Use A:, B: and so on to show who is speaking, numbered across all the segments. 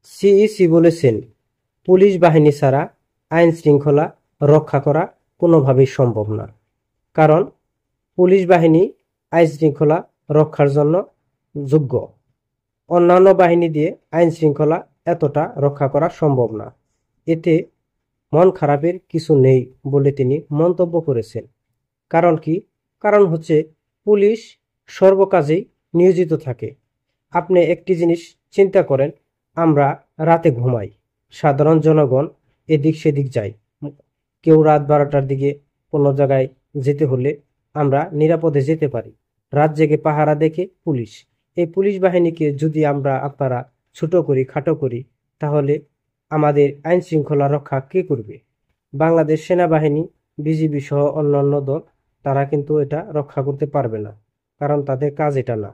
A: CEC বলেছেন, police বাহিনী ছাড়া আইন শৃঙ্খলা রক্ষা করা কোনোভাবেই সম্ভব না। কারণ পুলিশ বাহিনী আইন শৃঙ্খলা রক্ষার জন্য যোগ্য। অন্যান্য বাহিনী দিয়ে আইন শৃঙ্খলা এতটা রক্ষা করা সম্ভব না। এতে মন খারাপের কিছু নেই বলে তিনি মন্তব্য করেছেন। কারণ কি? কারণ হচ্ছে পুলিশ সর্বকাজেই নিয়োজিত থাকে। আপনি একটি জিনিস চিন্তা করেন, আমরা রাতে ঘুমাই, সাধারণ জনগণ এদিক সেদিক যাই, কেউ রাত 12টার দিকে কোনো জায়গায় যেতে হলে আমরা নিরাপদে যেতে পারি। রাত জেগে পাহারা দেখে পুলিশ। এই পুলিশ বাহিনীকে যদি আপনারা ছোট করি, খাটো করি, তাহলে আমাদের আইন শৃঙ্খলা রক্ষা কে করবে? বাংলাদেশ সেনাবাহিনী, বিজিবি সহ অন্যান্য দল, তারা কিন্তু এটা রক্ষা করতে পারবে না। কারণ তাদের কাজ এটা না।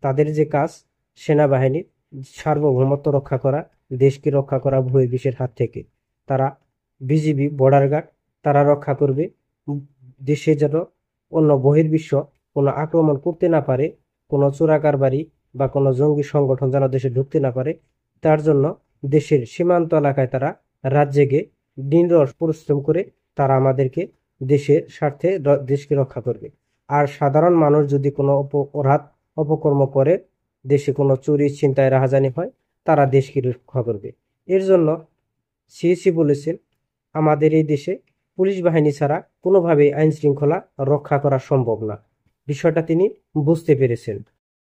A: তাদের যে কাজ সেনাবাহিনীর সার্বভৌমত্ব রক্ষা করা, দেশকে রক্ষা করা বহির্বিশ্বের হাত থেকে। তারা বিজিবি, বর্ডার গার্ড, তারা রক্ষা করবে দেশে যেন অন্য বহির্বিশ্ব কোনো আক্রমণ করতে না পারে, কোনো চোরাকারবারি বা কোনো জঙ্গি সংগঠন যেন দেশে ঢুকতে না পারে। তার জন্য দেশের সীমান্ত এলাকায় তারা রাত জেগে দিনরাত পরিশ্রম করে তারা আমাদেরকে দেশের স্বার্থে দেশকে রক্ষা করবে। আর সাধারণ মানুষ যদি কোনো অপরাধ অপকর্ম করে, দেশে কোনো চুরি ছিনতাই রাহাজানি হয়, তারা দেশকে রক্ষা করবে। এর জন্য সিইসি বলেছেন, আমাদের এই দেশে পুলিশ বাহিনী ছাড়া কোনোভাবেই আইন শৃঙ্খলা রক্ষা করা সম্ভব না। বিষয়টা তিনি বুঝতে পেরেছেন।